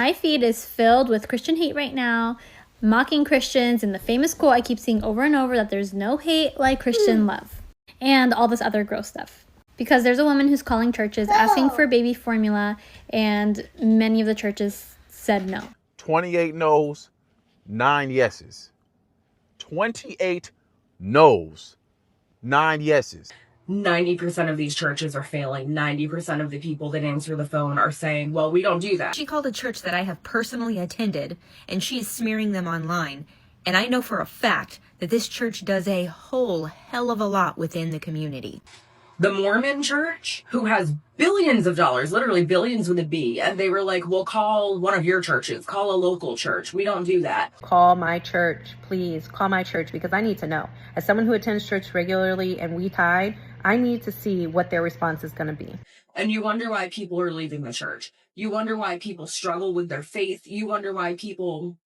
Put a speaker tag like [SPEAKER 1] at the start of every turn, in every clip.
[SPEAKER 1] My feed is filled with Christian hate right now, mocking Christians, and the famous quote I keep seeing over and over that there's no hate like Christian love, and all this other gross stuff. Because there's a woman who's calling churches asking for baby formula, and many of the churches said no.
[SPEAKER 2] 28 no's, 9 yeses. 28 no's, 9 yeses.
[SPEAKER 3] 90% of these churches are failing. 90% of the people that answer the phone are saying, well, we don't do that.
[SPEAKER 4] She called a church that I have personally attended, and she is smearing them online. And I know for a fact that this church does a whole hell of a lot within the community.
[SPEAKER 3] The Mormon church, who has billions of dollars, literally billions with a B, and they were like, well, call one of your churches, call a local church. We don't do that.
[SPEAKER 5] Call my church, please. Call my church, because I need to know. As someone who attends church regularly and we tithe, I need to see what their response is going to be.
[SPEAKER 3] And you wonder why people are leaving the church. You wonder why people struggle with their faith. You wonder why people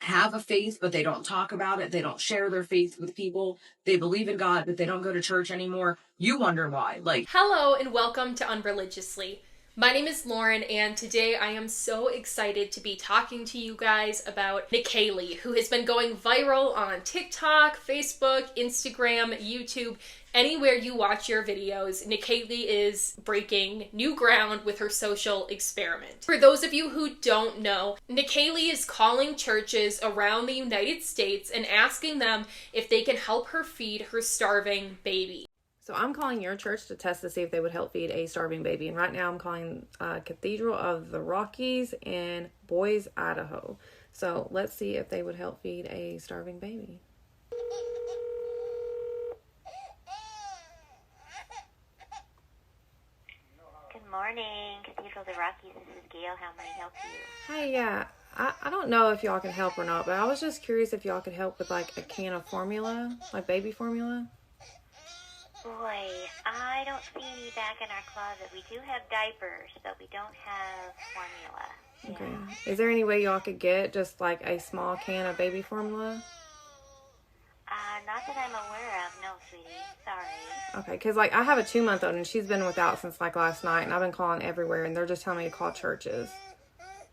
[SPEAKER 3] have a faith, but they don't talk about it. They don't share their faith with people. They believe in God, but they don't go to church anymore. You wonder why.
[SPEAKER 6] Hello and welcome to Unreligiously. My name is Lauren, and today I am so excited to be talking to you guys about Nikalie, who has been going viral on TikTok, Facebook, Instagram, YouTube. Anywhere you watch your videos, Nikalie is breaking new ground with her social experiment. For those of you who don't know, Nikalie is calling churches around the United States and asking them if they can help her feed her starving baby.
[SPEAKER 5] So I'm calling your church to test to see if they would help feed a starving baby. And right now I'm calling Cathedral of the Rockies in Boise, Idaho. So let's see if they would help feed a starving baby.
[SPEAKER 7] Good morning, Cathedral of the Rockies. This is Gail. How may I help you?
[SPEAKER 5] Hey, yeah. I don't know if y'all can help or not, but I was just curious if y'all could help with like a can of formula, like baby formula.
[SPEAKER 7] Boy, I don't see any back in our closet. We do have diapers, but we don't have formula.
[SPEAKER 5] Okay. Is there any way y'all could get just like a small can of baby formula?
[SPEAKER 7] Not that I'm aware of. No, sweetie. Sorry.
[SPEAKER 5] Okay, because like I have a 2-month-old and she's been without since like last night, and I've been calling everywhere and they're just telling me to call churches.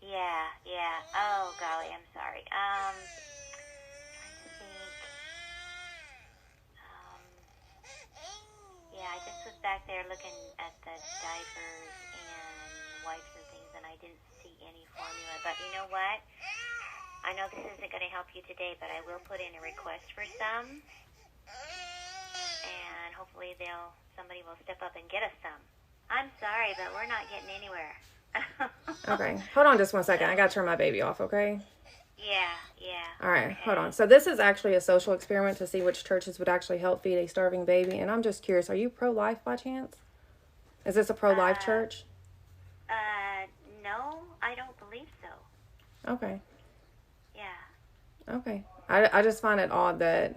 [SPEAKER 7] Yeah. Oh, golly, I'm sorry. Trying to think. Yeah, I just was back there looking at the diapers and wipes and things, and I didn't see any formula. But you know what? I know this isn't going to help you today, but I will put in a request for some, and hopefully somebody will step up and get us some. I'm sorry, but we're not getting anywhere.
[SPEAKER 5] Okay, hold on just 1 second. I gotta turn my baby off, okay?
[SPEAKER 7] Yeah.
[SPEAKER 5] All right, hold on. So this is actually a social experiment to see which churches would actually help feed a starving baby, and I'm just curious, are you pro-life by chance? Is this a pro-life church?
[SPEAKER 7] No, I don't believe so.
[SPEAKER 5] Okay.
[SPEAKER 7] Yeah.
[SPEAKER 5] Okay. I just find it odd that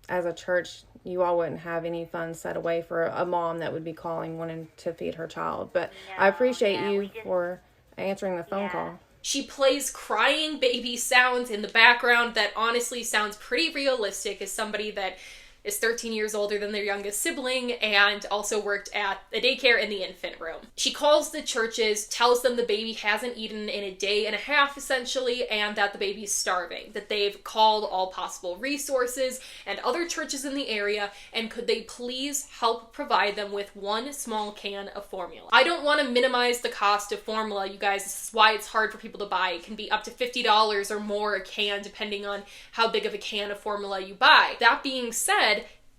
[SPEAKER 5] as a church, you all wouldn't have any funds set away for a mom that would be calling wanting to feed her child. But I appreciate you for answering the phone call.
[SPEAKER 6] She plays crying baby sounds in the background that honestly sounds pretty realistic as somebody that is 13 years older than their youngest sibling and also worked at a daycare in the infant room. She calls the churches, tells them the baby hasn't eaten in a day and a half essentially, and that the baby's starving, that they've called all possible resources and other churches in the area, and could they please help provide them with one small can of formula. I don't want to minimize the cost of formula, you guys. This is why it's hard for people to buy. It can be up to $50 or more a can depending on how big of a can of formula you buy. That being said,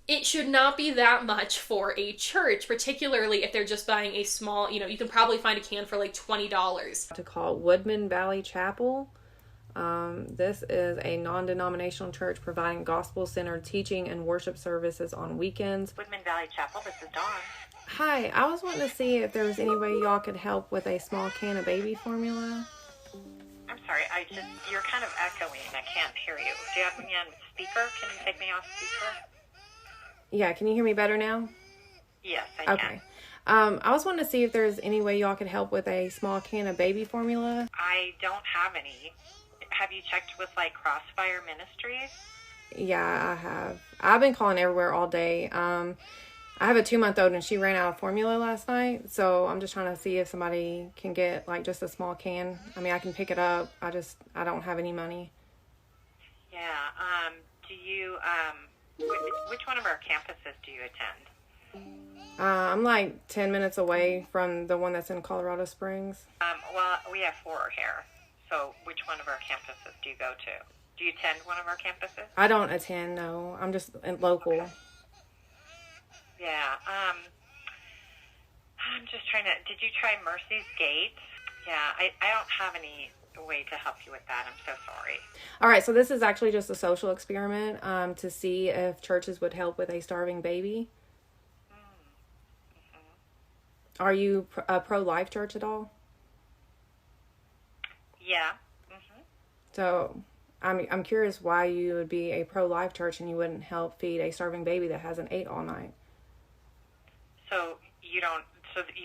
[SPEAKER 6] it should not be that much for a church, particularly if they're just buying a small, you can probably find a can for like $20.
[SPEAKER 5] To call Woodman Valley Chapel. This is a non-denominational church providing gospel-centered teaching and worship services on weekends.
[SPEAKER 7] Woodman Valley Chapel, this is Dawn.
[SPEAKER 5] Hi, I was wanting to see if there was any way y'all could help with a small can of baby formula.
[SPEAKER 8] I'm sorry, you're kind of echoing. I can't hear you. Do you have me on speaker? Can you take me off speaker?
[SPEAKER 5] Yeah, can you hear me better now?
[SPEAKER 8] Yes, I can.
[SPEAKER 5] Okay. I was wanting to see if there's any way y'all could help with a small can of baby formula.
[SPEAKER 8] I don't have any. Have you checked with, Crossfire Ministries?
[SPEAKER 5] Yeah, I have. I've been calling everywhere all day. I have a 2-month-old and she ran out of formula last night. So I'm just trying to see if somebody can get like just a small can. I mean, I can pick it up. I don't have any money.
[SPEAKER 8] Yeah. Do you, which one of our campuses do you attend?
[SPEAKER 5] I'm like 10 minutes away from the one that's in Colorado Springs.
[SPEAKER 8] Well, we have 4 here. So which one of our campuses do you go to? Do you attend one of our campuses?
[SPEAKER 5] I don't attend, no. I'm just local.
[SPEAKER 8] Okay. Yeah. I'm just trying to, did you try Mercy's Gate? Yeah, I don't have any way to help you with that. I'm so sorry.
[SPEAKER 5] All right, so this is actually just a social experiment to see if churches would help with a starving baby. Mm-hmm. Are you a pro-life church at all?
[SPEAKER 8] Yeah. Mm-hmm.
[SPEAKER 5] So I'm curious why you would be a pro-life church and you wouldn't help feed a starving baby that hasn't ate all night.
[SPEAKER 8] So you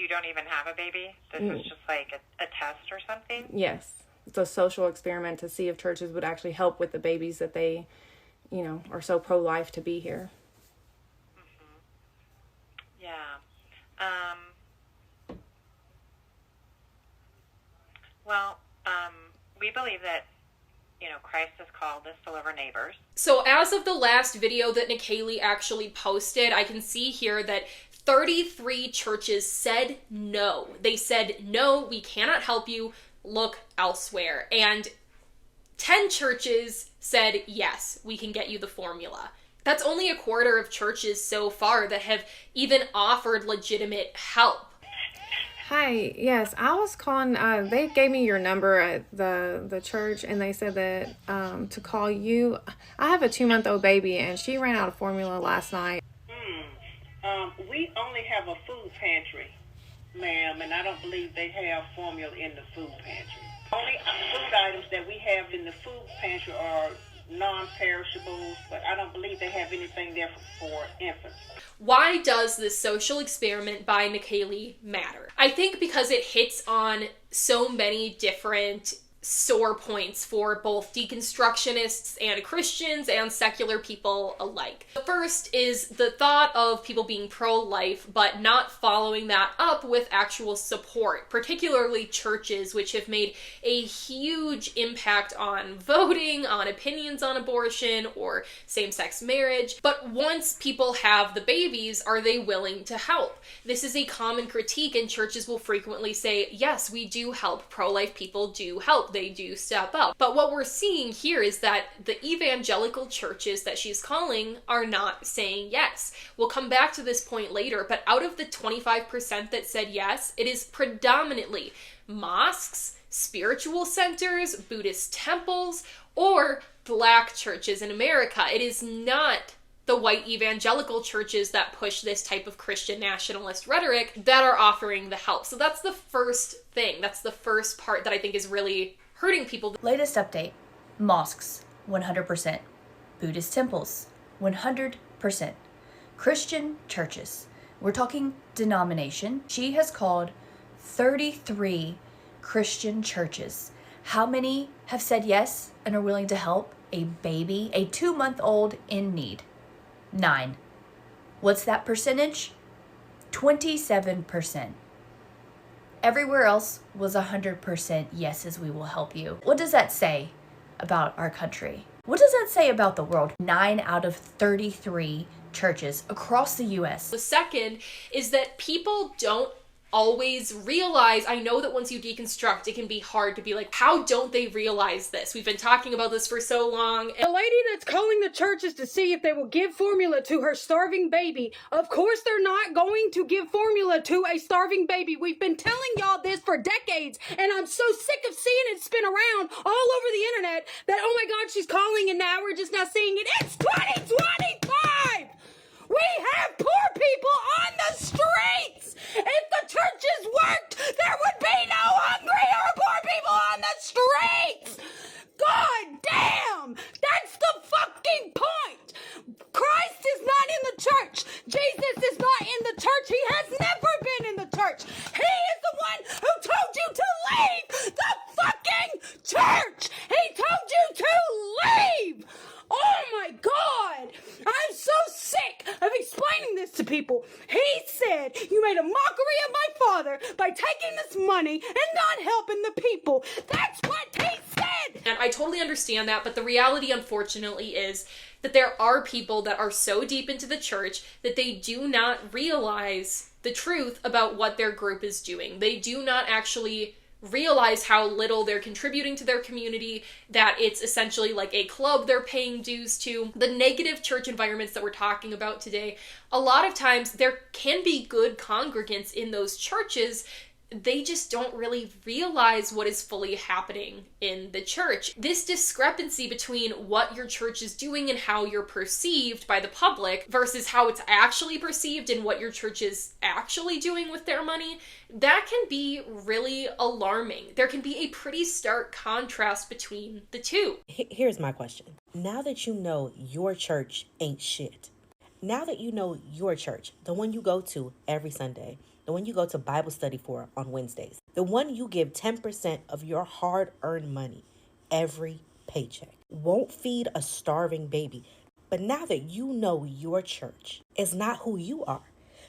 [SPEAKER 8] don't even have a baby? This is just like a test or something?
[SPEAKER 5] Yes. It's a social experiment to see if churches would actually help with the babies that they, are so pro-life to be here.
[SPEAKER 8] Mm-hmm. Yeah. Well, we believe that, Christ has called us to love our neighbors.
[SPEAKER 6] So as of the last video that Nikalie actually posted, I can see here that 33 churches said no. They said, no, we cannot help you. Look elsewhere. And 10 churches said, yes, we can get you the formula. That's only a quarter of churches so far that have even offered legitimate help.
[SPEAKER 5] Hi, yes, I was calling, they gave me your number at the church and they said that to call you. I have a 2-month-old baby and she ran out of formula last night.
[SPEAKER 9] We only have a food pantry, ma'am, and I don't believe they have formula in the food pantry. Only food items that we have in the food pantry are non-perishables, but I don't believe they have anything there for infants.
[SPEAKER 6] Why does this social experiment by Nikalie matter? I think because it hits on so many different sore points for both deconstructionists and Christians and secular people alike. The first is the thought of people being pro-life but not following that up with actual support, particularly churches which have made a huge impact on voting, on opinions on abortion or same-sex marriage. But once people have the babies, are they willing to help? This is a common critique, and churches will frequently say, yes, we do help. Pro-life people do help. They do step up. But what we're seeing here is that the evangelical churches that she's calling are not saying yes. We'll come back to this point later, but out of the 25% that said yes, it is predominantly mosques, spiritual centers, Buddhist temples, or Black churches in America. It is not the white evangelical churches that push this type of Christian nationalist rhetoric that are offering the help. So that's the first thing. That's the first part that I think is really hurting people.
[SPEAKER 10] Latest update. Mosques, 100%. Buddhist temples, 100%. Christian churches. We're talking denomination. She has called 33 Christian churches. How many have said yes and are willing to help a baby, a 2-month-old in need? 9. What's that percentage? 27%. Everywhere else was 100% yeses, we will help you. What does that say about our country? What does that say about the world? 9 out of 33 churches across the US.
[SPEAKER 6] The second is that people don't always realize, I know that once you deconstruct, it can be hard to be like, how don't they realize this? We've been talking about this for so long.
[SPEAKER 11] The lady that's calling the churches to see if they will give formula to her starving baby, of course they're not going to give formula to a starving baby. We've been telling y'all this for decades, and I'm so sick of seeing it spin around all over the internet that, oh my God, she's calling and now we're just now seeing it. It's 2025! We have poor people on the streets! If the churches worked, there would be no hungry or poor people on the streets! God damn! That's the fucking point! Christ is not in the church! Jesus is not in the church! He has never been in the church! He is the one who told you to leave the fucking church! He told you to leave! Oh my God! I'm so sick of explaining this to people. people. He said you made a mockery of my father by taking this money and not helping the people. That's what he said.
[SPEAKER 6] And I totally understand that, but the reality, unfortunately, is that there are people that are so deep into the church that they do not realize the truth about what their group is doing. They do not actually realize how little they're contributing to their community, that it's essentially like a club they're paying dues to. The negative church environments that we're talking about today, a lot of times there can be good congregants in those churches. They just don't really realize what is fully happening in the church. This discrepancy between what your church is doing and how you're perceived by the public versus how it's actually perceived and what your church is actually doing with their money, that can be really alarming. There can be a pretty stark contrast between the two.
[SPEAKER 12] Here's my question. Now that you know your church ain't shit, now that you know your church, the one you go to every Sunday, the one you go to Bible study for on Wednesdays, the one you give 10% of your hard-earned money every paycheck, won't feed a starving baby. But now that you know your church is not who you are,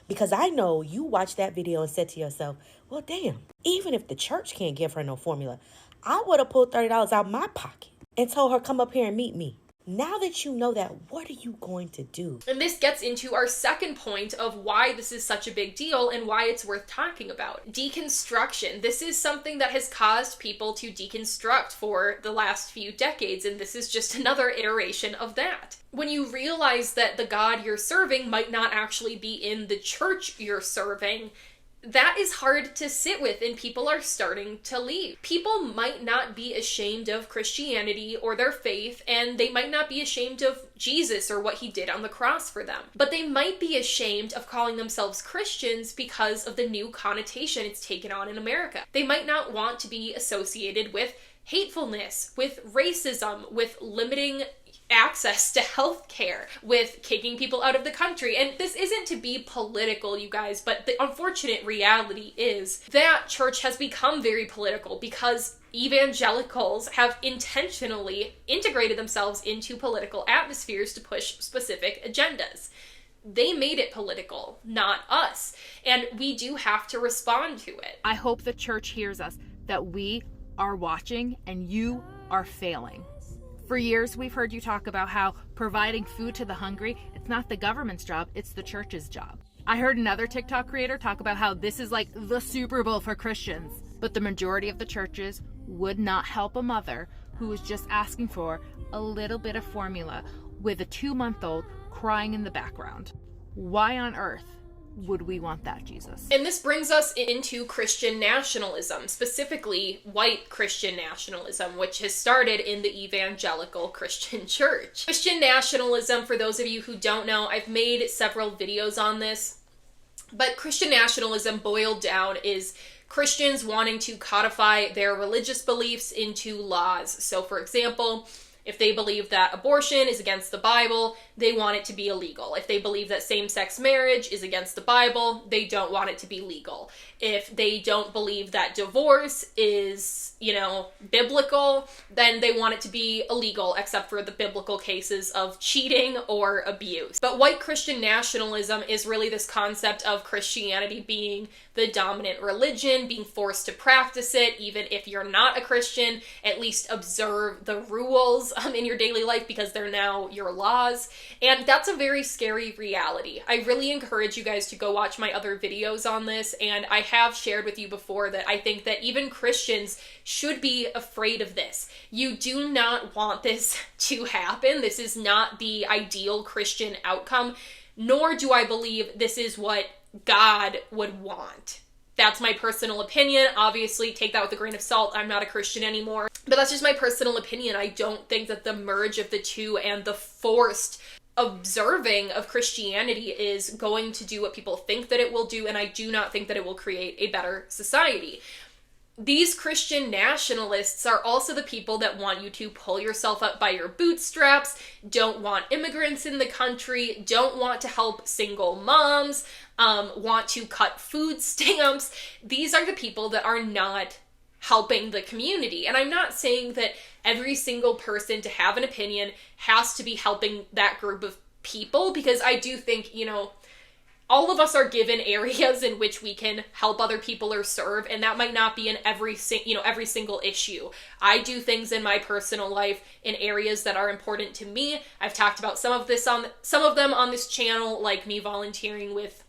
[SPEAKER 12] because I know you watched that video and said to yourself, well, damn, even if the church can't give her no formula, I would have pulled $30 out my pocket and told her, come up here and meet me. Now that you know that, what are you going to do?
[SPEAKER 6] And this gets into our second point of why this is such a big deal and why it's worth talking about. Deconstruction. This is something that has caused people to deconstruct for the last few decades, and this is just another iteration of that. When you realize that the God you're serving might not actually be in the church you're serving, that is hard to sit with, and people are starting to leave. People might not be ashamed of Christianity or their faith, and they might not be ashamed of Jesus or what he did on the cross for them. But they might be ashamed of calling themselves Christians because of the new connotation it's taken on in America. They might not want to be associated with hatefulness, with racism, with limiting access to health care, with kicking people out of the country. And this isn't to be political, you guys, but the unfortunate reality is that church has become very political because evangelicals have intentionally integrated themselves into political atmospheres to push specific agendas. They made it political, not us. And we do have to respond to it.
[SPEAKER 13] I hope the church hears us, that we are watching and you are failing. For years, we've heard you talk about how providing food to the hungry, it's not the government's job, it's the church's job. I heard another TikTok creator talk about how this is like the Super Bowl for Christians, but the majority of the churches would not help a mother who was just asking for a little bit of formula with a 2-month-old crying in the background. Why on earth would we want that, Jesus?
[SPEAKER 6] And this brings us into Christian nationalism, specifically white Christian nationalism, which has started in the evangelical Christian church. Christian nationalism, for those of you who don't know, I've made several videos on this, but Christian nationalism boiled down is Christians wanting to codify their religious beliefs into laws. So for example, if they believe that abortion is against the Bible, they want it to be illegal. If they believe that same-sex marriage is against the Bible, they don't want it to be legal. If they don't believe that divorce is, biblical, then they want it to be illegal, except for the biblical cases of cheating or abuse. But white Christian nationalism is really this concept of Christianity being the dominant religion, being forced to practice it, even if you're not a Christian, at least observe the rules in your daily life because they're now your laws. And that's a very scary reality. I really encourage you guys to go watch my other videos on this, and I have shared with you before that I think that even Christians should be afraid of this. You do not want this to happen. This is not the ideal Christian outcome, nor do I believe this is what God would want. That's my personal opinion. Obviously, take that with a grain of salt. I'm not a Christian anymore. But that's just my personal opinion. I don't think that the merge of the two and the forced observing of Christianity is going to do what people think that it will do, and I do not think that it will create a better society. These Christian nationalists are also the people that want you to pull yourself up by your bootstraps, don't want immigrants in the country, don't want to help single moms, want to cut food stamps. These are the people that are not helping the community. And I'm not saying that every single person to have an opinion has to be helping that group of people, because I do think, all of us are given areas in which we can help other people or serve, and that might not be in every single issue. I do things in my personal life in areas that are important to me. I've talked about some of them on this channel, like me volunteering with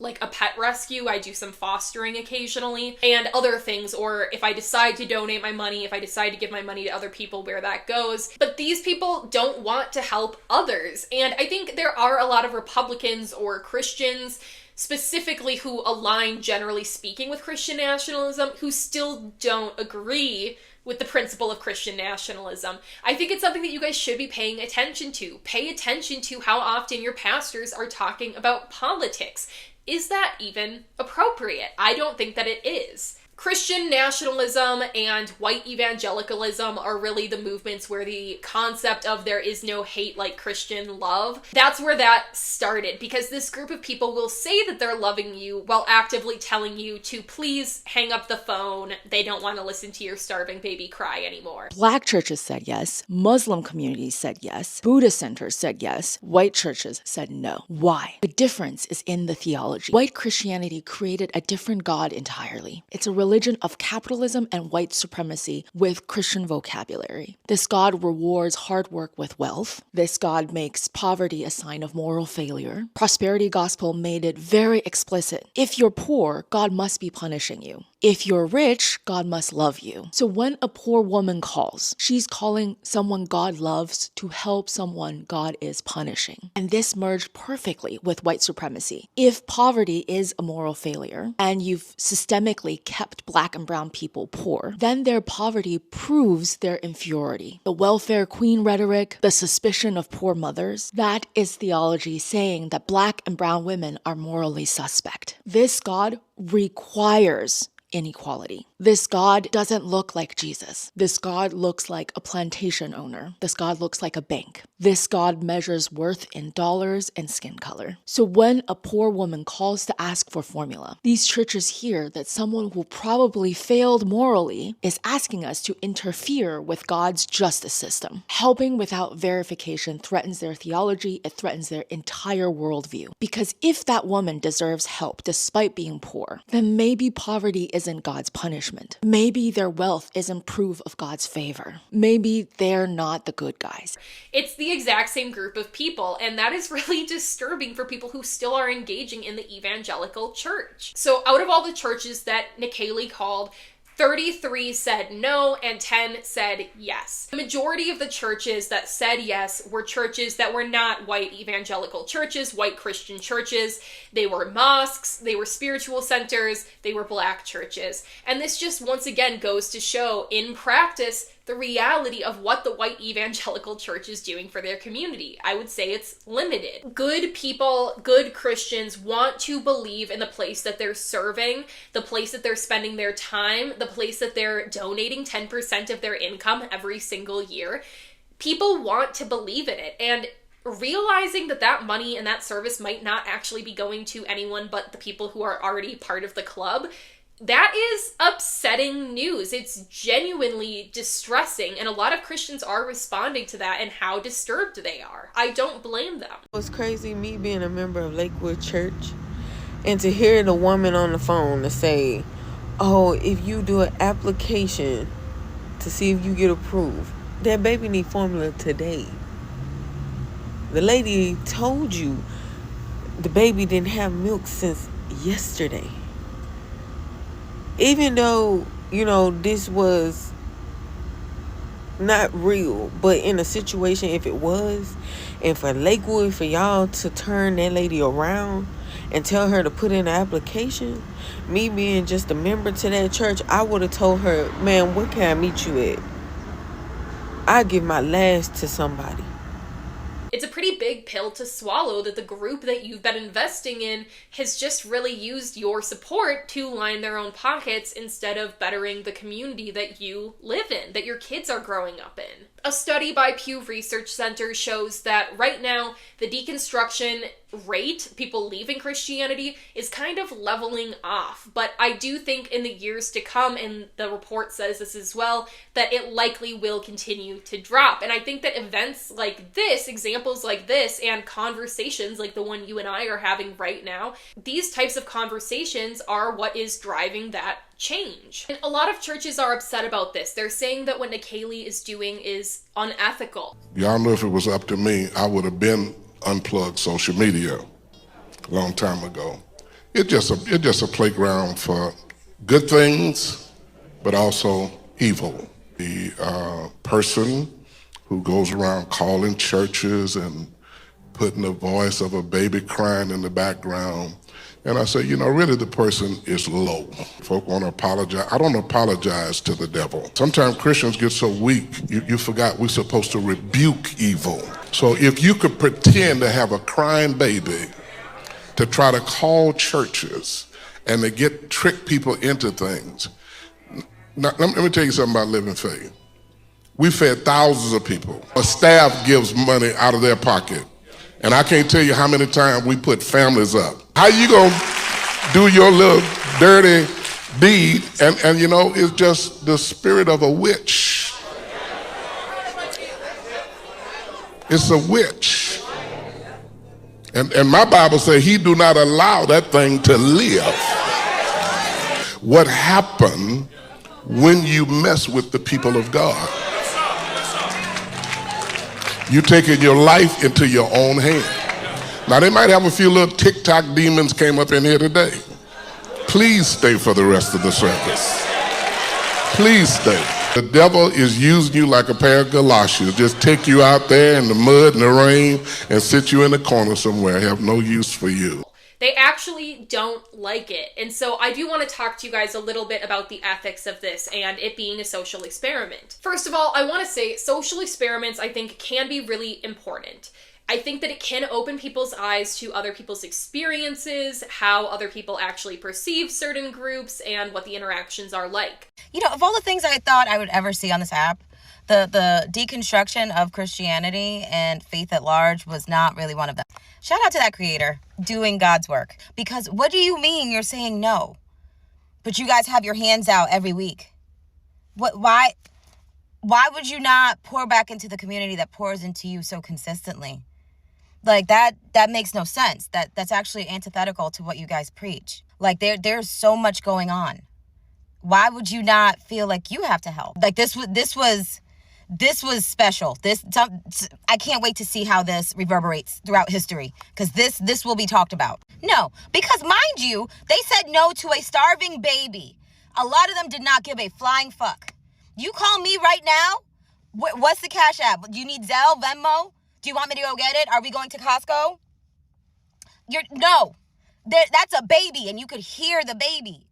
[SPEAKER 6] like a pet rescue. I do some fostering occasionally and other things, or if I decide to donate my money, if I decide to give my money to other people, where that goes. But these people don't want to help others. And I think there are a lot of Republicans or Christians specifically who align, generally speaking, with Christian nationalism, who still don't agree with the principle of Christian nationalism. I think it's something that you guys should be paying attention to. Pay attention to how often your pastors are talking about politics. Is that even appropriate? I don't think that it is. Christian nationalism and white evangelicalism are really the movements where the concept of there is no hate like Christian love, that's where that started, because this group of people will say that they're loving you while actively telling you to please hang up the phone. They don't want to listen to your starving baby cry anymore.
[SPEAKER 14] Black churches said yes, Muslim communities said yes, Buddhist centers said yes, white churches said no. Why? The difference is in the theology. White Christianity created a different God entirely. It's a religion of capitalism and white supremacy with Christian vocabulary. This God rewards hard work with wealth. This God makes poverty a sign of moral failure. Prosperity gospel made it very explicit. If you're poor, God must be punishing you. If you're rich, God must love you. So when a poor woman calls, she's calling someone God loves to help someone God is punishing. And this merged perfectly with white supremacy. If poverty is a moral failure, and you've systemically kept Black and brown people poor, then their poverty proves their inferiority. The welfare queen rhetoric, the suspicion of poor mothers, that is theology saying that Black and brown women are morally suspect. This God requires inequality. This God doesn't look like Jesus. This God looks like a plantation owner. This God looks like a bank. This God measures worth in dollars and skin color. So when a poor woman calls to ask for formula, these churches hear that someone who probably failed morally is asking us to interfere with God's justice system. Helping without verification threatens their theology. It threatens their entire worldview. Because if that woman deserves help despite being poor, then maybe poverty isn't God's punishment. Maybe their wealth isn't proof of God's favor. Maybe they're not the good guys.
[SPEAKER 6] It's the exact same group of people, and that is really disturbing for people who still are engaging in the evangelical church. So out of all the churches that Nikalie called, 33 said no and 10 said yes. The majority of the churches that said yes were churches that were not white evangelical churches, white Christian churches. They were mosques, they were spiritual centers, they were Black churches. And this just once again goes to show in practice the reality of what the white evangelical church is doing for their community. I would say it's limited. Good people, good Christians want to believe in the place that they're serving, the place that they're spending their time, the place that they're donating 10% of their income every single year. People want to believe in it, and realizing that that money and that service might not actually be going to anyone but the people who are already part of the club, that is upsetting news. It's genuinely distressing, and a lot of Christians are responding to that and how disturbed they are. I don't blame them.
[SPEAKER 15] It was crazy, me being a member of Lakewood Church, and to hear the woman on the phone to say, oh, if you do an application to see if you get approved, that baby need formula today. The lady told you the baby didn't have milk since yesterday. Even though, this was not real, but in a situation, if it was, and for Lakewood, for y'all to turn that lady around and tell her to put in an application, me being just a member to that church, I would have told her, man, where can I meet you at? I give my last to somebody.
[SPEAKER 6] It's a pretty big pill to swallow that the group that you've been investing in has just really used your support to line their own pockets instead of bettering the community that you live in, that your kids are growing up in. A study by Pew Research Center shows that right now, the deconstruction rate, people leaving Christianity, is kind of leveling off. But I do think in the years to come, and the report says this as well, that it likely will continue to drop. And I think that events like this, examples like this, and conversations like the one you and I are having right now, these types of conversations are what is driving that change. And a lot of churches are upset about this. They're saying that what Nikalie is doing is unethical.
[SPEAKER 16] Y'all know if it was up to me, I would have been unplugged social media a long time ago. It's just a playground for good things, but also evil. The person who goes around calling churches and putting the voice of a baby crying in the background. And I say, really the person is low. Folk want to apologize. I don't apologize to the devil. Sometimes Christians get so weak, you forgot we're supposed to rebuke evil. So if you could pretend to have a crying baby to try to call churches and to trick people into things. Now, let me tell you something about Living Faith. We fed thousands of people. A staff gives money out of their pocket. And I can't tell you how many times we put families up. How you gonna do your little dirty deed and it's just the spirit of a witch. It's a witch. And my Bible says he do not allow that thing to live. What happened when you mess with the people of God? You taking your life into your own hand. Now they might have a few little TikTok demons came up in here today. Please stay for the rest of the service. Please stay. The devil is using you like a pair of galoshes. Just take you out there in the mud and the rain and sit you in the corner somewhere. Have no use for you.
[SPEAKER 6] They actually don't like it. And so I do want to talk to you guys a little bit about the ethics of this and it being a social experiment. First of all, I want to say social experiments, I think, can be really important. I think that it can open people's eyes to other people's experiences, how other people actually perceive certain groups, and what the interactions are like.
[SPEAKER 17] Of all the things I thought I would ever see on this app, the deconstruction of Christianity and faith at large was not really one of them. Shout out to that creator doing God's work. Because what do you mean you're saying no, but you guys have your hands out every week? Why would you not pour back into the community that pours into you so consistently? Like that makes no sense. That's actually antithetical to what you guys preach. Like there's so much going on. Why would you not feel like you have to help? Like this was special. I can't wait to see how this reverberates throughout history, because this will be talked about. No, because mind you, they said no to a starving baby. A lot of them did not give a flying fuck. You call me right now? What's the Cash App? Do you need Zelle, Venmo? Do you want me to go get it? Are we going to Costco? No. That's a baby, and you could hear the baby.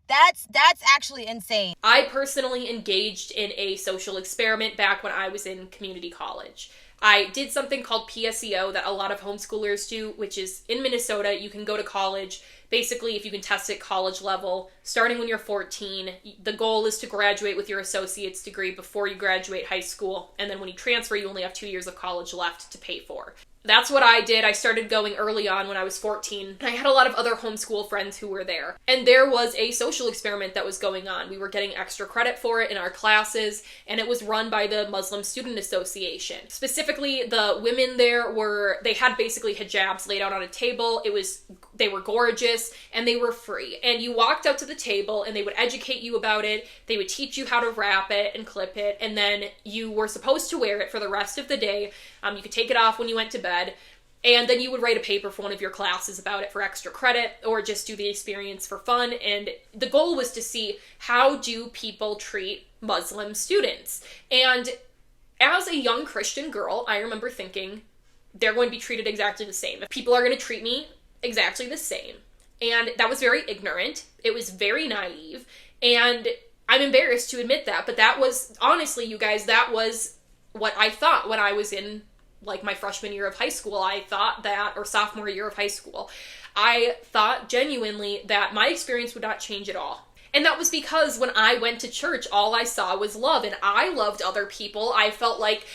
[SPEAKER 17] That's actually insane.
[SPEAKER 6] I personally engaged in a social experiment back when I was in community college. I did something called PSEO that a lot of homeschoolers do, which is in Minnesota. You can go to college. Basically, if you can test at college level, starting when you're 14, the goal is to graduate with your associate's degree before you graduate high school. And then when you transfer, you only have 2 years of college left to pay for. That's what I did. I started going early on when I was 14. I had a lot of other homeschool friends who were there. And there was a social experiment that was going on. We were getting extra credit for it in our classes, and it was run by the Muslim Student Association. Specifically, the women there they had basically hijabs laid out on a table. They were gorgeous, and they were free. And you walked up to the table, and they would educate you about it. They would teach you how to wrap it and clip it, and then you were supposed to wear it for the rest of the day. You could take it off when you went to bed, and then you would write a paper for one of your classes about it for extra credit, or just do the experience for fun. And the goal was to see, how do people treat Muslim students? And as a young Christian girl, I remember thinking, they're going to be treated exactly the same. People are going to treat me exactly the same. And that was very ignorant. It was very naive. And I'm embarrassed to admit that, but that was, honestly, you guys, that was what I thought when I was in my freshman year of high school. I thought that, or sophomore year of high school, I thought genuinely that my experience would not change at all. And that was because when I went to church, all I saw was love, and I loved other people. I felt like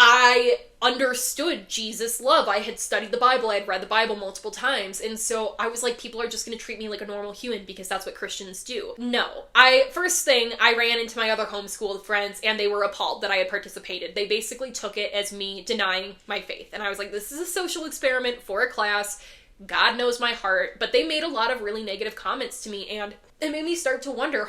[SPEAKER 6] I understood Jesus' love. I had studied the Bible. I had read the Bible multiple times. And so I was like, people are just going to treat me like a normal human because that's what Christians do. No. First thing, I ran into my other homeschooled friends and they were appalled that I had participated. They basically took it as me denying my faith. And I was like, this is a social experiment for a class. God knows my heart. But they made a lot of really negative comments to me, and it made me start to wonder,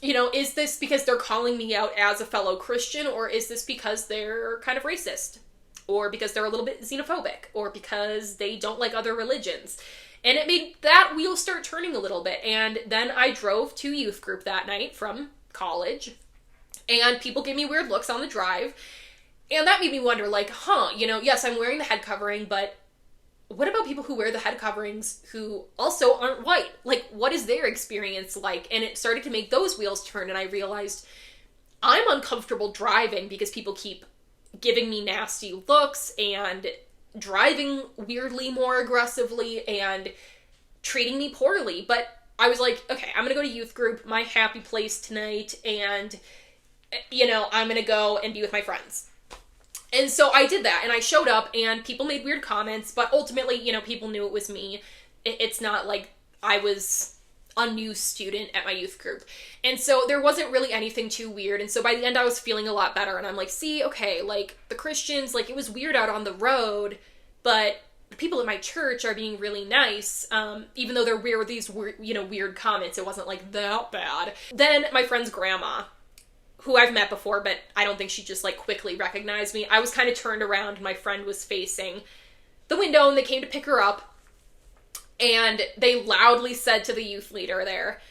[SPEAKER 6] is this because they're calling me out as a fellow Christian, or is this because they're kind of racist, or because they're a little bit xenophobic, or because they don't like other religions? And it made that wheel start turning a little bit. And then I drove to youth group that night from college, and people gave me weird looks on the drive, and that made me wonder, yes, I'm wearing the head covering, but what about people who wear the head coverings who also aren't white? Like, what is their experience like? And it started to make those wheels turn, and I realized I'm uncomfortable driving because people keep giving me nasty looks and driving weirdly more aggressively and treating me poorly. But I was like, okay, I'm gonna go to youth group, my happy place tonight, and, I'm gonna go and be with my friends. And so I did that, and I showed up, and people made weird comments, but ultimately, people knew it was me. It's not like I was a new student at my youth group. And so there wasn't really anything too weird, and so by the end I was feeling a lot better, and I'm like, see, okay, the Christians, it was weird out on the road, but the people at my church are being really nice, even though there were these weird comments. It wasn't that bad. Then my friend's grandma, who I've met before, but I don't think she just quickly recognized me. I was kind of turned around and my friend was facing the window, and they came to pick her up, and they loudly said to the youth leader there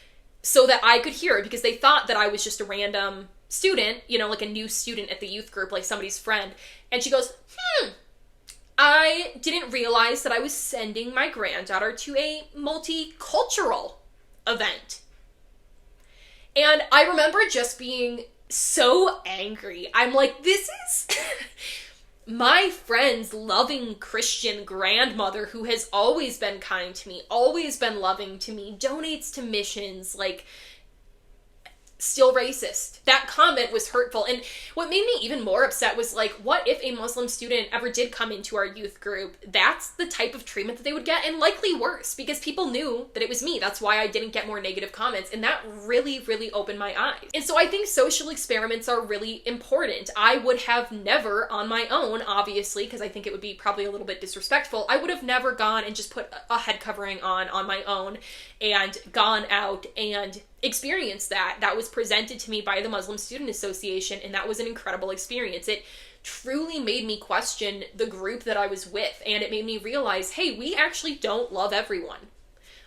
[SPEAKER 6] so that I could hear it, because they thought that I was just a random student, a new student at the youth group, somebody's friend. And she goes, I didn't realize that I was sending my granddaughter to a multicultural event. And I remember just being so angry. I'm like, this is my friend's loving Christian grandmother who has always been kind to me, always been loving to me, donates to missions, still racist. That comment was hurtful. And what made me even more upset was what if a Muslim student ever did come into our youth group? That's the type of treatment that they would get, and likely worse, because people knew that it was me. That's why I didn't get more negative comments, and that really, really opened my eyes. And so I think social experiments are really important. I would have never on my own, obviously, because I think it would be probably a little bit disrespectful, I would have never gone and just put a head covering on my own and gone out and experienced that. That was presented to me by the Muslim Student Association, and that was an incredible experience. It truly made me question the group that I was with, and it made me realize, hey, we actually don't love everyone.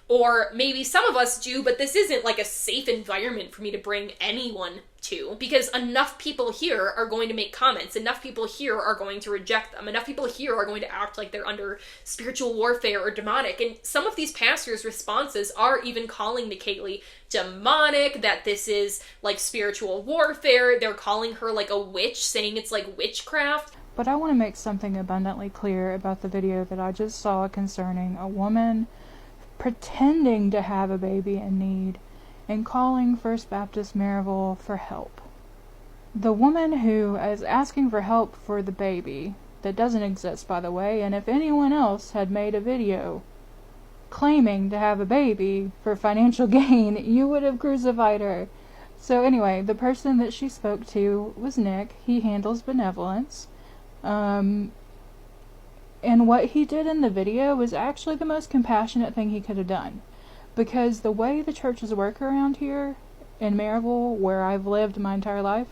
[SPEAKER 6] Or maybe some of us do, but this isn't a safe environment for me to bring anyone to, because enough people here are going to make comments, enough people here are going to reject them, enough people here are going to act like they're under spiritual warfare or demonic. And some of these pastors' responses are even calling Nikalie demonic, that this is spiritual warfare. They're calling her a witch, saying it's witchcraft.
[SPEAKER 18] But I want to make something abundantly clear about the video that I just saw concerning a woman pretending to have a baby in need and calling First Baptist Maryville for help. The woman who is asking for help for the baby, that doesn't exist, by the way, and if anyone else had made a video claiming to have a baby for financial gain, you would have crucified her. So anyway, the person that she spoke to was Nick. He handles benevolence. And what he did in the video was actually the most compassionate thing he could have done. Because the way the churches work around here in Maryville, where I've lived my entire life,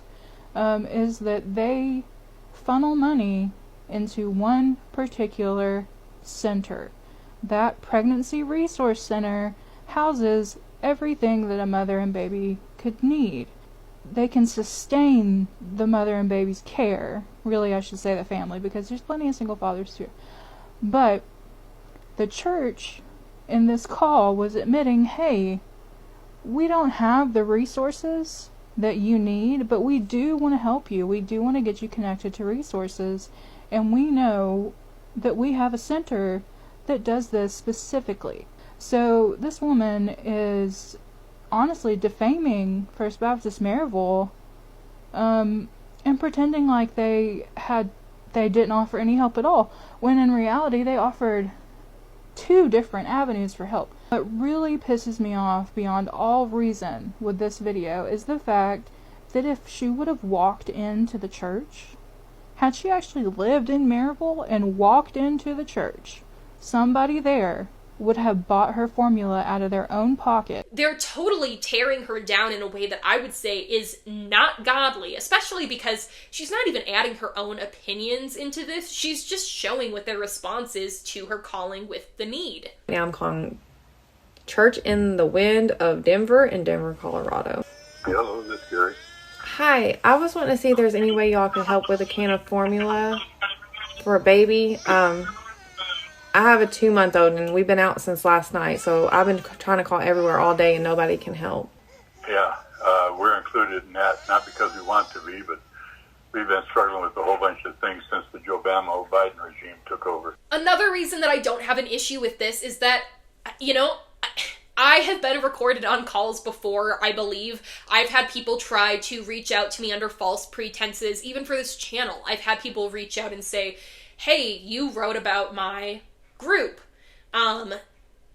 [SPEAKER 18] is that they funnel money into one particular center. That pregnancy resource center houses everything that a mother and baby could need. They can sustain the mother and baby's care. Really, I should say the family, because there's plenty of single fathers too. But the church in this call was admitting, hey, we don't have the resources that you need, but we do want to help you. We do want to get you connected to resources. And we know that we have a center that does this specifically. So this woman is honestly defaming First Baptist Maryville, and pretending like they didn't offer any help at all, when in reality they offered 2 different avenues for help. What really pisses me off beyond all reason with this video is the fact that if she would have walked into the church, had she actually lived in Maryville and walked into the church, somebody there would have bought her formula out of their own pocket.
[SPEAKER 6] They're totally tearing her down in a way that I would say is not godly, especially because she's not even adding her own opinions into this. She's just showing what their response is to her calling with the need.
[SPEAKER 5] Now I'm calling Church in the Wind of Denver in Denver, Colorado.
[SPEAKER 19] Hello, this is Gary.
[SPEAKER 5] Hi, I was wanting to see if there's any way y'all could help with a can of formula for a baby. I have a 2-month-old and we've been out since last night, so I've been trying to call everywhere all day and nobody can help.
[SPEAKER 19] Yeah, we're included in that, not because we want to be, but we've been struggling with a whole bunch of things since the Joe Biden regime took over.
[SPEAKER 6] Another reason that I don't have an issue with this is that, you know, I have been recorded on calls before, I believe. I've had people try to reach out to me under false pretenses, even for this channel. I've had people reach out and say, hey, you wrote about my group, and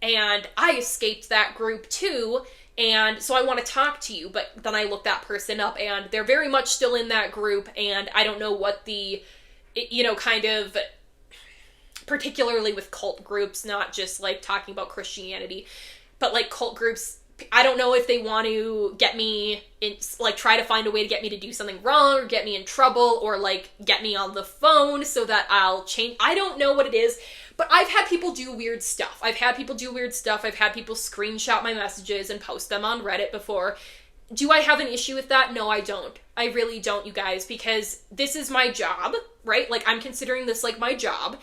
[SPEAKER 6] I escaped that group too, and so I want to talk to you. But then I look that person up and they're very much still in that group, and I don't know what the, you know, kind of, particularly with cult groups, not just like talking about Christianity, but like cult groups, I don't know if they want to get me in, like try to find a way to get me to do something wrong or get me in trouble or like get me on the phone so that I'll change. I don't know what it is, but I've had people do weird stuff. I've had people screenshot my messages and post them on Reddit before. Do I have an issue with that? No, I don't. I really don't, you guys, because this is my job, right? Like, I'm considering this like my job.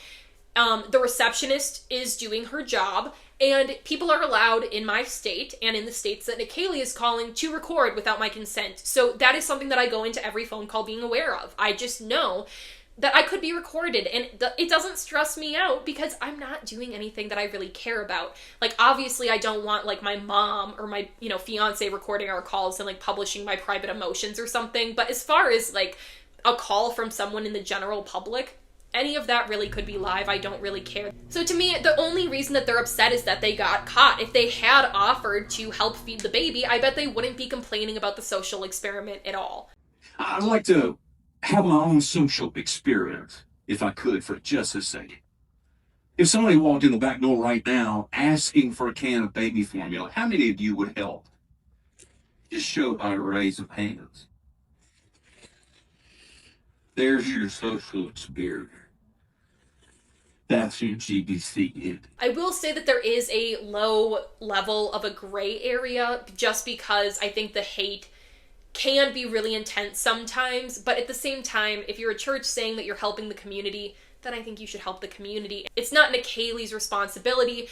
[SPEAKER 6] The receptionist is doing her job, and people are allowed in my state and in the states that Nikalie is calling to record without my consent. So that is something that I go into every phone call being aware of. I just know that I could be recorded, and it doesn't stress me out because I'm not doing anything that I really care about. Like, obviously I don't want like my mom or my, you know, fiance recording our calls and like publishing my private emotions or something. But as far as like a call from someone in the general public, any of that really could be live. I don't really care. So to me, the only reason that they're upset is that they got caught. If they had offered to help feed the baby, I bet they wouldn't be complaining about the social experiment at all.
[SPEAKER 20] I'd like to have my own social experiment, if I could, for just a second. If somebody walked in the back door right now asking for a can of baby formula, how many of you would help? Just show by a raise of hands. There's your social experiment. That's your GBC.
[SPEAKER 6] I will say that there is a low level of a gray area just because I think the hate can be really intense sometimes, but at the same time, if you're a church saying that you're helping the community, then I think you should help the community. It's not Nikalie's responsibility,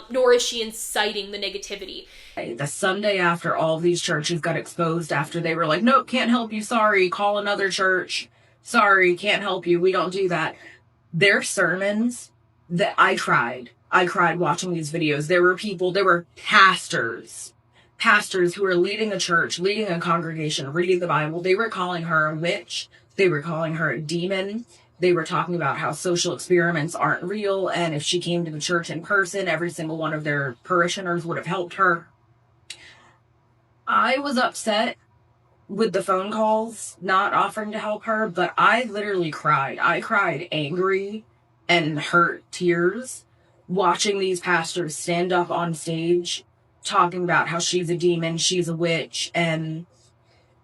[SPEAKER 6] nor is she inciting the negativity.
[SPEAKER 3] The Sunday after all of these churches got exposed, after they were like, nope, can't help you, sorry, call another church, sorry, can't help you, we don't do that. Their sermons, that I cried watching these videos. There were pastors who were leading a church, leading a congregation, reading the Bible. They were calling her a witch. They were calling her a demon. They were talking about how social experiments aren't real, and if she came to the church in person, every single one of their parishioners would have helped her. I was upset with the phone calls not offering to help her, but I literally cried. I cried angry and hurt tears watching these pastors stand up on stage talking about how she's a demon, she's a witch, and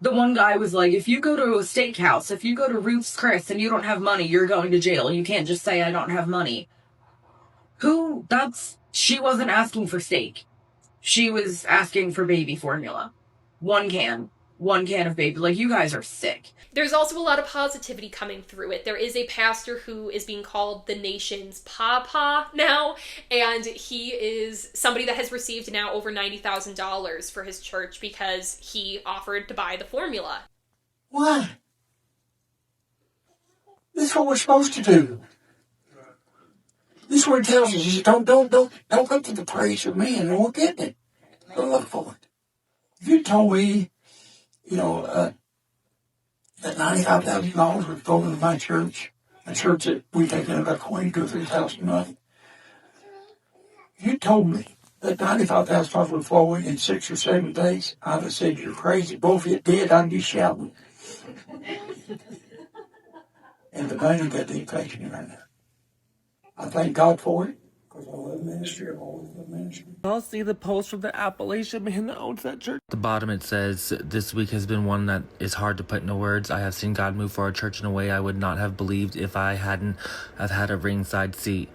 [SPEAKER 3] the one guy was like, if you go to a steakhouse, if you go to Ruth's Chris and you don't have money, you're going to jail. You can't just say I don't have money. She wasn't asking for steak. She was asking for baby formula. One can of baby. Like, you guys are sick.
[SPEAKER 6] There's also a lot of positivity coming through it. There is a pastor who is being called the nation's papa now, and he is somebody that has received now over $90,000 for his church because he offered to buy the formula.
[SPEAKER 21] What? This is what we're supposed to do. This is what it tells us. He says, don't look to the praise of men. And we're getting it. Don't look for it. If you told me, that $95,000 would go into my church, a church that we take in about 22 or 3,000 a month, if you told me that $95,000 would flow in 6 or 7 days, I would have said, you're crazy. Both of you dead, I'd be shouting. And the man got the infection right now. I thank God for it, because I love ministry. I've always loved ministry.
[SPEAKER 22] I'll see the post from the Appalachian man that owns that church.
[SPEAKER 23] At the bottom it says, this week has been one that is hard to put into words. I have seen God move for our church in a way I would not have believed if I hadn't have had a ringside seat.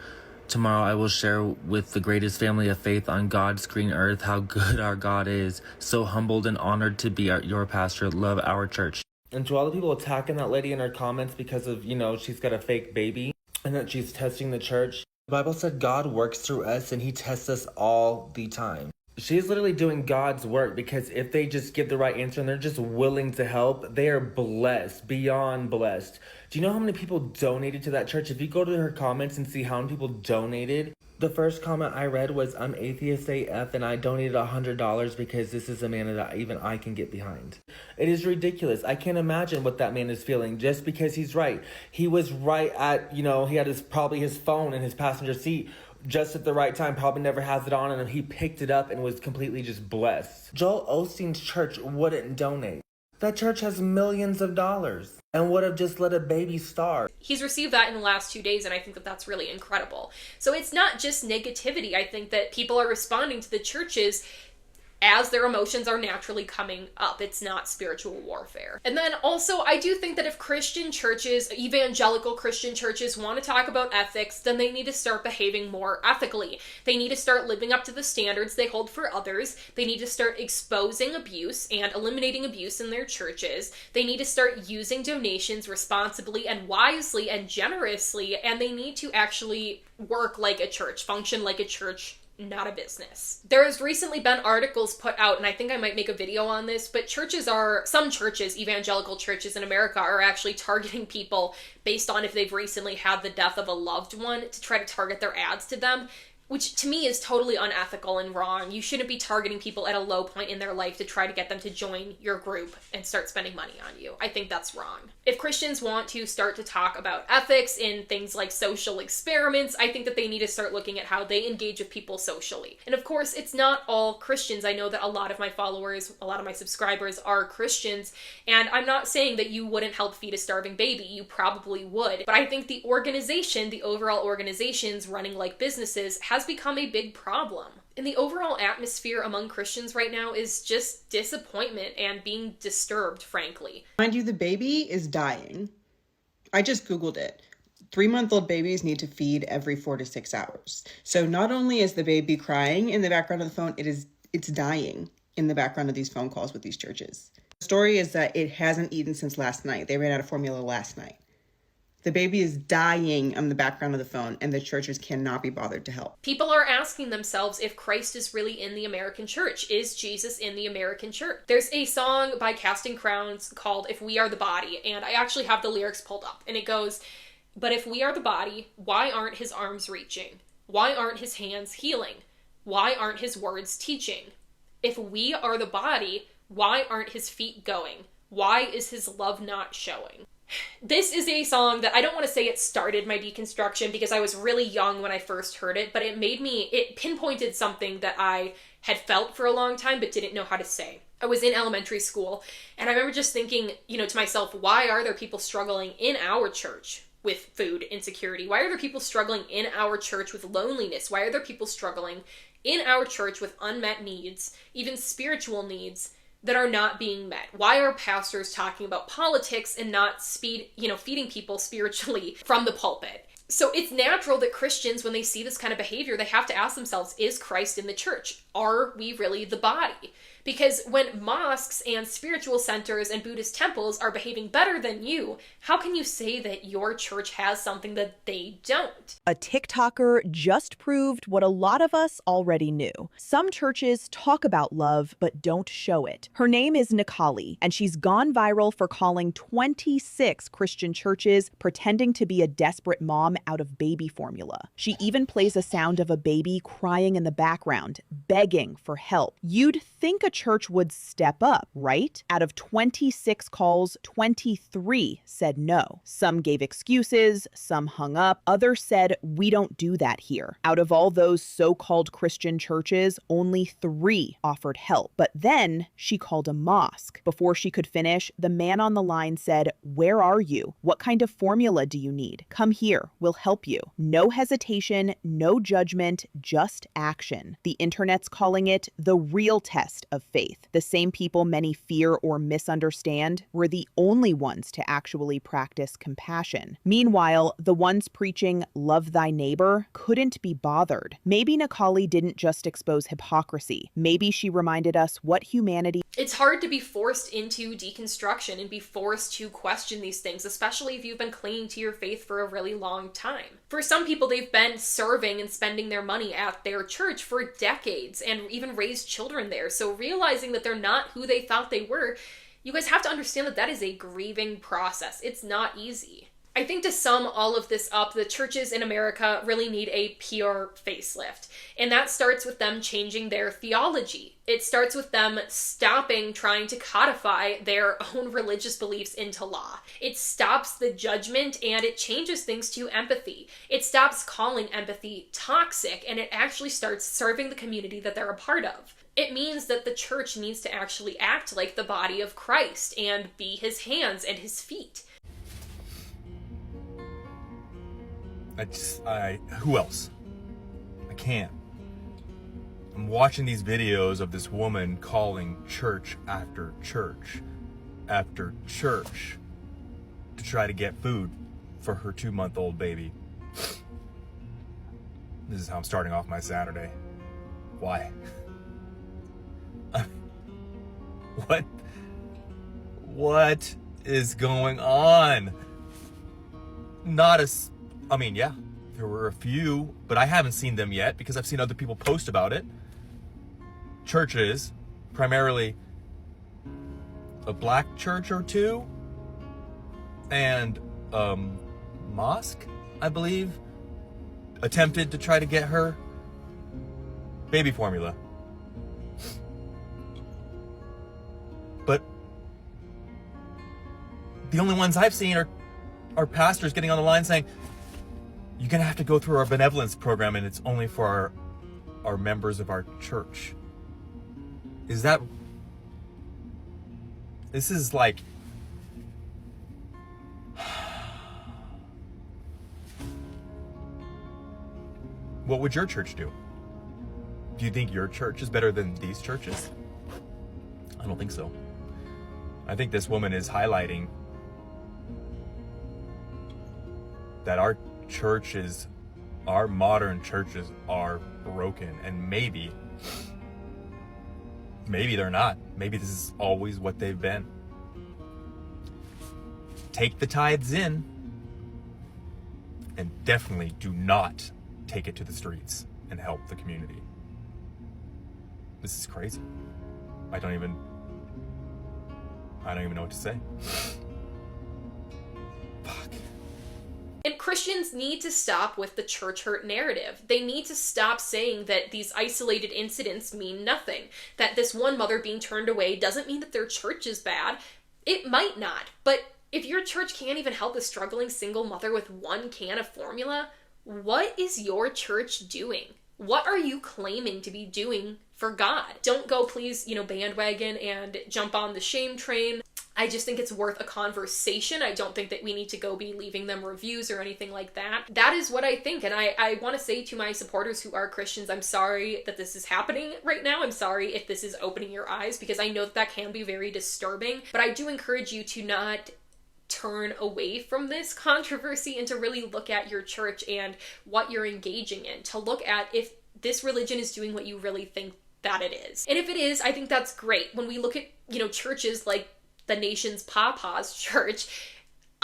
[SPEAKER 23] Tomorrow I will share with the greatest family of faith on God's green earth how good our God is. So humbled and honored to be your pastor. Love our church. And to all the people attacking that lady in her comments because of, she's got a fake baby and that she's testing the church. The Bible said God works through us and he tests us all the time. She's literally doing God's work, because if they just give the right answer and they're just willing to help, they are blessed, beyond blessed. Do you know how many people donated to that church? If you go to her comments and see how many people donated, the first comment I read was, I'm atheist AF and I donated $100 because this is a man that even I can get behind. It is ridiculous. I can't imagine what that man is feeling just because he's right. He was right at, he had probably his phone in his passenger seat just at the right time, probably never has it on, and he picked it up and was completely just blessed. Joel Osteen's church wouldn't donate. That church has millions of dollars and would have just let a baby starve.
[SPEAKER 6] He's received that in the last 2 days, and I think that that's really incredible. So it's not just negativity. I think that people are responding to the churches as their emotions are naturally coming up. It's not spiritual warfare. And then also, I do think that if Christian churches, evangelical Christian churches, want to talk about ethics, then they need to start behaving more ethically. They need to start living up to the standards they hold for others. They need to start exposing abuse and eliminating abuse in their churches. They need to start using donations responsibly and wisely and generously, and they need to actually work like a church, function like a church, not a business. There has recently been articles put out, and I think I might make a video on this, but some churches, evangelical churches in America, are actually targeting people based on if they've recently had the death of a loved one to try to target their ads to them, which to me is totally unethical and wrong. You shouldn't be targeting people at a low point in their life to try to get them to join your group and start spending money on you. I think that's wrong. If Christians want to start to talk about ethics in things like social experiments, I think that they need to start looking at how they engage with people socially. And of course, it's not all Christians. I know that a lot of my followers, a lot of my subscribers are Christians, and I'm not saying that you wouldn't help feed a starving baby. You probably would. But I think the overall organizations running like businesses has become a big problem. And the overall atmosphere among Christians right now is just disappointment and being disturbed, frankly.
[SPEAKER 24] Mind you, the baby is dying. I just Googled it. 3-month-old babies need to feed every 4 to 6 hours. So not only is the baby crying in the background of the phone, it's dying in the background of these phone calls with these churches. The story is that it hasn't eaten since last night. They ran out of formula last night. The baby is dying on the background of the phone, and the churches cannot be bothered to help.
[SPEAKER 6] People are asking themselves if Christ is really in the American church. Is Jesus in the American church? There's a song by Casting Crowns called If We Are the Body, and I actually have the lyrics pulled up, and it goes, "But if we are the body, why aren't his arms reaching? Why aren't his hands healing? Why aren't his words teaching? If we are the body, why aren't his feet going? Why is his love not showing?" This is a song that I don't want to say it started my deconstruction because I was really young when I first heard it, but it pinpointed something that I had felt for a long time but didn't know how to say. I was in elementary school, and I remember just thinking, to myself, why are there people struggling in our church with food insecurity? Why are there people struggling in our church with loneliness? Why are there people struggling in our church with unmet needs, even spiritual needs, that are not being met? Why are pastors talking about politics and not feeding people spiritually from the pulpit? So it's natural that Christians, when they see this kind of behavior, they have to ask themselves, is Christ in the church? are we really the body? Because when mosques and spiritual centers and Buddhist temples are behaving better than you, how can you say that your church has something that they don't?
[SPEAKER 1] A TikToker just proved what a lot of us already knew. Some churches talk about love, but don't show it. Her name is Nikalie, and she's gone viral for calling 26 Christian churches pretending to be a desperate mom out of baby formula. She even plays a sound of a baby crying in the background, begging for help. You'd think a church would step up, right? Out of 26 calls, 23 said no. Some gave excuses, some hung up, others said, "We don't do that here." Out of all those so-called Christian churches, only 3 offered help. But then she called a mosque. Before she could finish, the man on the line said, "Where are you? What kind of formula do you need? Come here, we'll help you." No hesitation, no judgment, just action. The internet's calling it the real test of faith. The same people many fear or misunderstand were the only ones to actually practice compassion. Meanwhile, the ones preaching love thy neighbor couldn't be bothered. Maybe Nikalie didn't just expose hypocrisy. Maybe she reminded us what humanity.
[SPEAKER 6] It's hard to be forced into deconstruction and be forced to question these things, especially if you've been clinging to your faith for a really long time. For some people, they've been serving and spending their money at their church for decades and even raised children there. So realizing that they're not who they thought they were, you guys have to understand that that is a grieving process. It's not easy. I think to sum all of this up, the churches in America really need a PR facelift. And that starts with them changing their theology. It starts with them stopping trying to codify their own religious beliefs into law. It stops the judgment and it changes things to empathy. It stops calling empathy toxic and it actually starts serving the community that they're a part of. It means that the church needs to actually act like the body of Christ and be his hands and his feet.
[SPEAKER 2] Who else? I can't. I'm watching these videos of this woman calling church after church after church to try to get food for her 2-month-old baby. This is how I'm starting off my Saturday. Why? What is going on? Yeah, there were a few, but I haven't seen them yet because I've seen other people post about it. Churches, primarily a black church or two, and mosque, I believe, attempted to try to get her baby formula. But the only ones I've seen are pastors getting on the line saying, "You're going to have to go through our benevolence program and it's only for our members of our church." This is like, what would your church do? Do you think your church is better than these churches? I don't think so. I think this woman is highlighting that our modern churches are broken, and maybe they're not. Maybe this is always what they've been. Take the tithes in, and definitely do not take it to the streets and help the community. This is crazy. I don't even know what to say.
[SPEAKER 6] And Christians need to stop with the church hurt narrative. They need to stop saying that these isolated incidents mean nothing. That this one mother being turned away doesn't mean that their church is bad. It might not. But if your church can't even help a struggling single mother with 1 can of formula, what is your church doing? What are you claiming to be doing for God? Don't go, please, bandwagon and jump on the shame train. I just think it's worth a conversation. I don't think that we need to go be leaving them reviews or anything like that. That is what I think. And I want to say to my supporters who are Christians, I'm sorry that this is happening right now. I'm sorry if this is opening your eyes, because I know that can be very disturbing. But I do encourage you to not turn away from this controversy and to really look at your church and what you're engaging in. To look at if this religion is doing what you really think that it is. And if it is, I think that's great. When we look at, churches like the nation's Papa's church,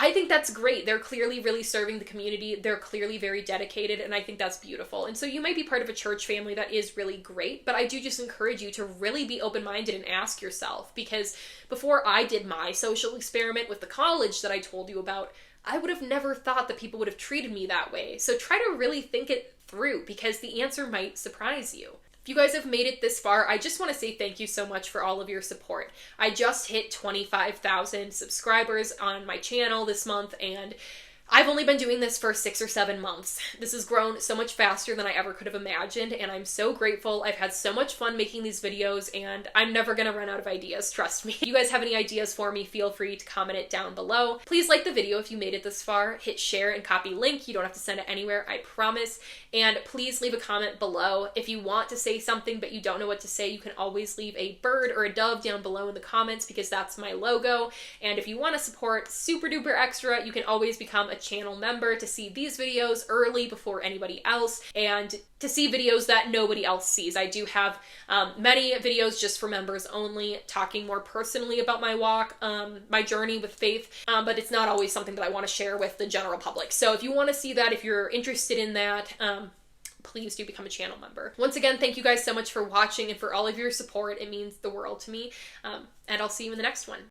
[SPEAKER 6] I think that's great. They're clearly really serving the community. They're clearly very dedicated, and I think that's beautiful. And so you might be part of a church family that is really great, but I do just encourage you to really be open-minded and ask yourself, because before I did my social experiment with the college that I told you about, I would have never thought that people would have treated me that way. So try to really think it through, because the answer might surprise you. If you guys have made it this far, I just want to say thank you so much for all of your support. I just hit 25,000 subscribers on my channel this month, and I've only been doing this for 6 or 7 months. This has grown so much faster than I ever could have imagined, and I'm so grateful. I've had so much fun making these videos, and I'm never gonna run out of ideas, trust me. If you guys have any ideas for me, feel free to comment it down below. Please like the video if you made it this far. Hit share and copy link. You don't have to send it anywhere, I promise. And please leave a comment below. If you want to say something but you don't know what to say, you can always leave a bird or a dove down below in the comments, because that's my logo. And if you want to support super duper extra, you can always become a channel member to see these videos early before anybody else, and to see videos that nobody else sees. I do have many videos just for members only, talking more personally about my walk, my journey with faith, but it's not always something that I want to share with the general public. So if you want to see that, if you're interested in that, please do become a channel member. Once again, thank you guys so much for watching and for all of your support. It means the world to me, and I'll see you in the next one.